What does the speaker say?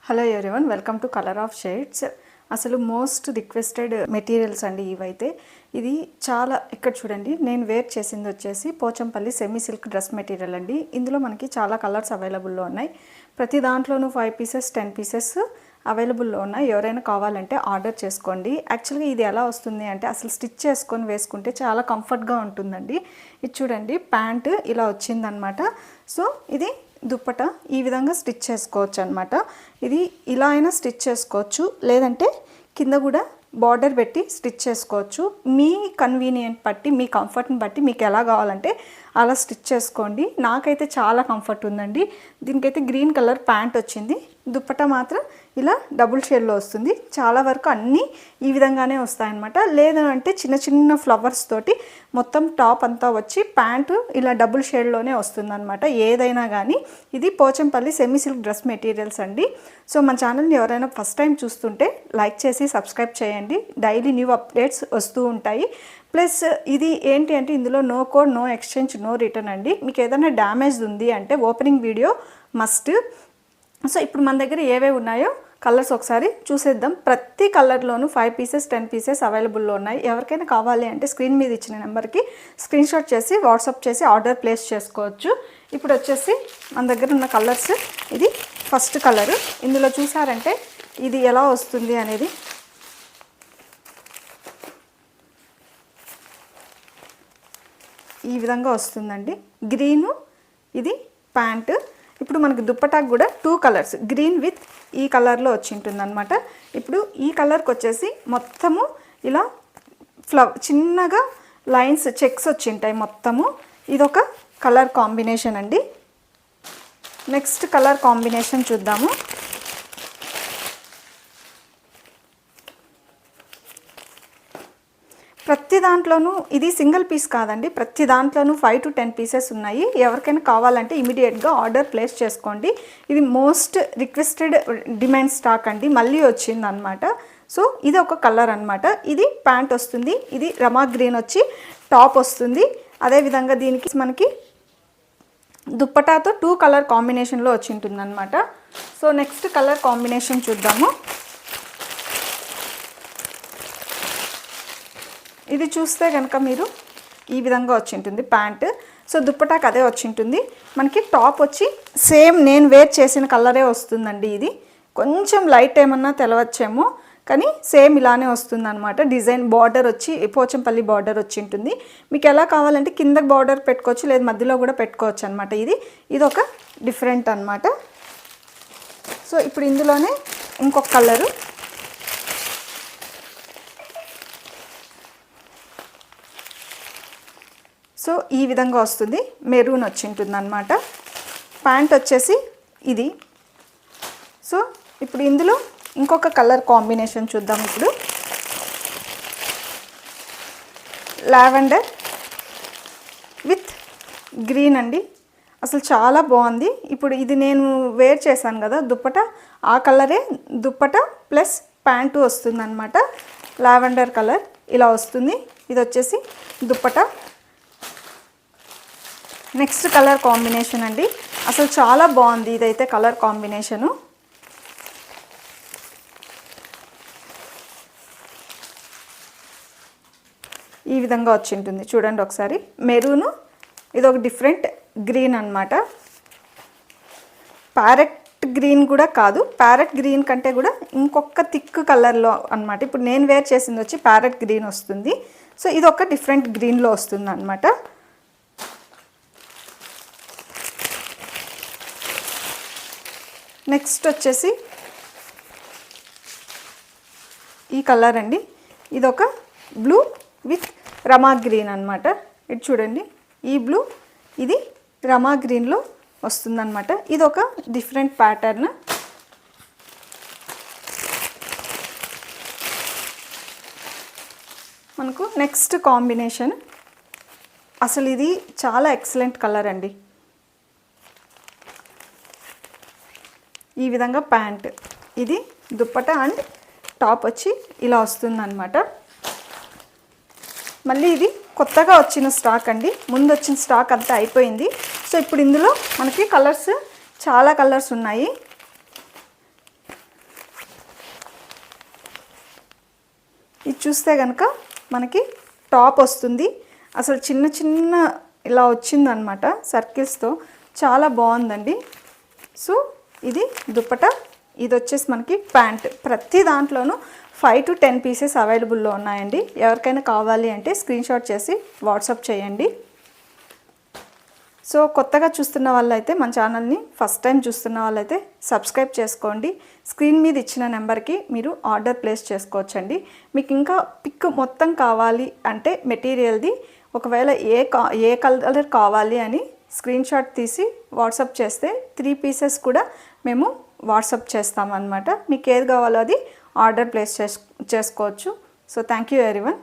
Hello everyone, welcome to colour of shades. అసలు most requested materials అండి ఇవైతే. ఇది చాలా ఇక్కడ చూడండి, నేను వేర్ చేసింది వచ్చేసి Pochampally semi silk dress material అండి. ఇందులో మనకి చాలా కలర్స్ అవైలబుల్లో ఉన్నాయి. ప్రతి దాంట్లోనూ 5 పీసెస్ 10 పీసెస్ అవైలబుల్లో ఉన్నాయి. ఎవరైనా కావాలంటే ఆర్డర్ చేసుకోండి. యాక్చువల్గా ఇది ఎలా వస్తుంది అంటే అసలు స్టిచ్ చేసుకొని వేసుకుంటే చాలా కంఫర్ట్గా ఉంటుందండి. ఇది చూడండి, ప్యాంటు ఇలా వచ్చిందనమాట. సో ఇది దుప్పట ఈ విధంగా స్టిచ్ చేసుకోవచ్చు అనమాట. ఇది ఇలా అయినా స్టిచ్ చేసుకోవచ్చు, లేదంటే కింద కూడా బార్డర్ పెట్టి స్టిచ్ చేసుకోవచ్చు. మీ కన్వీనియంట్ బట్టి, మీ కంఫర్ట్ని బట్టి మీకు ఎలా కావాలంటే అలా స్టిచ్ చేసుకోండి. నాకైతే చాలా కంఫర్ట్ ఉందండి. దీనికైతే గ్రీన్ కలర్ ప్యాంట్ వచ్చింది. దుప్పట మాత్రం ఇలా డబుల్ షేడ్లో వస్తుంది. చాలా వరకు అన్నీ ఈ విధంగానే వస్తాయన్నమాట. లేదంటే చిన్న చిన్న ఫ్లవర్స్ తోటి మొత్తం టాప్ అంతా వచ్చి ప్యాంటు ఇలా డబుల్ షేడ్లోనే వస్తుందన్నమాట. ఏదైనా కానీ ఇది Pochampally semi silk dress materials అండి. సో మన ఛానల్ని ఎవరైనా ఫస్ట్ టైం చూస్తుంటే లైక్ చేసి సబ్స్క్రైబ్ చేయండి. డైలీ న్యూ అప్డేట్స్ వస్తూ ఉంటాయి. ప్లస్ ఇది ఏంటి అంటే ఇందులో no code, no exchange, no return అండి. మీకు ఏదైనా డ్యామేజ్ ఉంది అంటే ఓపెనింగ్ వీడియో మస్ట్. సో ఇప్పుడు మన దగ్గర ఏవే ఉన్నాయో కలర్స్ ఒకసారి చూసేద్దాం. ప్రతి కలర్లోనూ 5 పీసెస్ 10 పీసెస్ అవైలబుల్లో ఉన్నాయి. ఎవరికైనా కావాలి అంటే స్క్రీన్ మీద ఇచ్చిన నెంబర్కి స్క్రీన్ షాట్ చేసి వాట్సాప్ చేసి ఆర్డర్ ప్లేస్ చేసుకోవచ్చు. ఇప్పుడు వచ్చేసి మన దగ్గర ఉన్న కలర్స్, ఇది ఫస్ట్ కలరు. ఇందులో చూసారంటే ఇది ఎలా వస్తుంది అనేది ఈ విధంగా వస్తుందండి. గ్రీను, ఇది ప్యాంటు. ఇప్పుడు మనకి దుప్పటాకు కూడా 2 కలర్స్, గ్రీన్ విత్ ఈ కలర్లో వచ్చి ఉంటుంది అనమాట. ఇప్పుడు ఈ కలర్కి వచ్చేసి మొత్తము ఇలా చిన్నగా లైన్స్ చెక్స్ వచ్చి ఉంటాయి మొత్తము. ఇదొక కలర్ కాంబినేషన్ అండి. నెక్స్ట్ కలర్ కాంబినేషన్ చూద్దాము. ప్రతి దాంట్లోనూ ఇది సింగిల్ పీస్ కాదండి, ప్రతి దాంట్లోనూ 5 to 10 పీసెస్ ఉన్నాయి. ఎవరికైనా కావాలంటే ఇమీడియట్గా ఆర్డర్ ప్లేస్ చేసుకోండి. ఇది మోస్ట్ రిక్వెస్టెడ్ డిమాండ్ స్టాక్ అండి, మళ్ళీ వచ్చిందనమాట. సో ఇది ఒక కలర్ అనమాట. ఇది ప్యాంట్ వస్తుంది. ఇది రమా గ్రీన్ వచ్చి టాప్ వస్తుంది. అదేవిధంగా దీనికి మనకి దుప్పటాతో 2 కలర్ కాంబినేషన్లో వచ్చి ఉంటుంది అనమాట. సో నెక్స్ట్ కలర్ కాంబినేషన్ చూద్దాము. ఇది చూస్తే కనుక మీరు ఈ విధంగా వచ్చి ఉంటుంది ప్యాంట్. సో దుప్పటాకు అదే వచ్చి ఉంటుంది. మనకి టాప్ వచ్చి సేమ్ నేను వేర్ చేసిన కలరే వస్తుందండి. ఇది కొంచెం లైట్ ఏమన్నా తెలవచ్చేమో, కానీ సేమ్ ఇలానే వస్తుంది అనమాట. డిజైన్ బార్డర్ వచ్చి పోచంపల్లి బార్డర్ వచ్చి ఉంటుంది. మీకు ఎలా కావాలంటే కింద బార్డర్ పెట్టుకోవచ్చు, లేదా మధ్యలో కూడా పెట్టుకోవచ్చు అనమాట. ఇది ఒక డిఫరెంట్ అనమాట. సో ఇప్పుడు ఇందులోనే ఇంకొక కలరు. సో ఈ విధంగా వస్తుంది, మెరూన్ వచ్చి ఉంటుంది అనమాట. ప్యాంట్ వచ్చేసి ఇది. సో ఇప్పుడు ఇందులో ఇంకొక కలర్ కాంబినేషన్ చూద్దాం. ఇప్పుడు లావెండర్ విత్ గ్రీన్ అండి. అసలు చాలా బాగుంది. ఇప్పుడు ఇది నేను వేర్ చేశాను కదా దుప్పట, ఆ కలరే దుప్పట ప్లస్ ప్యాంటు వస్తుంది అనమాట. లావెండర్ కలర్ ఇలా వస్తుంది. ఇది వచ్చేసి దుప్పట. నెక్స్ట్ కలర్ కాంబినేషన్ అండి. అసలు చాలా బాగుంది ఇదైతే కలర్ కాంబినేషను. ఈ విధంగా వచ్చి ఉంటుంది చూడండి ఒకసారి. మెరూను, ఇది ఒక డిఫరెంట్ గ్రీన్ అనమాట. ప్యారెట్ గ్రీన్ కూడా కాదు, ప్యారెట్ గ్రీన్ కంటే కూడా ఇంకొక థిక్ కలర్లో అనమాట. ఇప్పుడు నేను వేర్ చేసింది వచ్చి ప్యారెట్ గ్రీన్ వస్తుంది. సో ఇది ఒక డిఫరెంట్ గ్రీన్లో వస్తుంది అనమాట. నెక్స్ట్ వచ్చేసి ఈ కలర్ అండి. ఇదొక బ్లూ విత్ రమా గ్రీన్ అనమాట. ఇది చూడండి, ఈ బ్లూ ఇది రమా గ్రీన్లో వస్తుందన్నమాట. ఇది ఒక డిఫరెంట్ ప్యాటర్న్. మనకు నెక్స్ట్ కాంబినేషన్, అసలు ఇది చాలా ఎక్సలెంట్ కలర్ అండి. ఈ విధంగా ప్యాంట్, ఇది దుప్పట అండ్ టాప్ వచ్చి ఇలా వస్తుందన్నమాట. మళ్ళీ ఇది కొత్తగా వచ్చిన స్టాక్ అండి, ముందు వచ్చిన స్టాక్ అంతా అయిపోయింది. సో ఇప్పుడు ఇందులో మనకి కలర్స్ చాలా కలర్స్ ఉన్నాయి. ఇది చూస్తే కనుక మనకి టాప్ వస్తుంది. అసలు చిన్న చిన్న ఇలా వచ్చిందనమాట సర్కిల్స్తో, చాలా బాగుందండి. సో ఇది దుపట్టా, ఇది వచ్చేసి మనకి ప్యాంట్. ప్రతి దాంట్లోనూ 5 to 10 పీసెస్ అవైలబుల్లో ఉన్నాయండి. ఎవరికైనా కావాలి అంటే స్క్రీన్ షాట్ చేసి వాట్సాప్ చేయండి. సో కొత్తగా చూస్తున్న వాళ్ళైతే మన ఛానల్ని ఫస్ట్ టైం చూస్తున్న వాళ్ళైతే సబ్స్క్రైబ్ చేసుకోండి. స్క్రీన్ మీద ఇచ్చిన నెంబర్కి మీరు ఆర్డర్ ప్లేస్ చేసుకోవచ్చండి. మీకు ఇంకా పిక్ మొత్తం కావాలి అంటే మెటీరియల్ది, ఒకవేళ ఏ కలర్ కావాలి అని స్క్రీన్ షాట్ తీసి వాట్సాప్ చేస్తే 3 పీసెస్ కూడా మేము వాట్సాప్ చేస్తామన్నమాట. మీకు ఏది కావాలో అది ఆర్డర్ ప్లేస్ చేసుకోవచ్చు. So thank you everyone.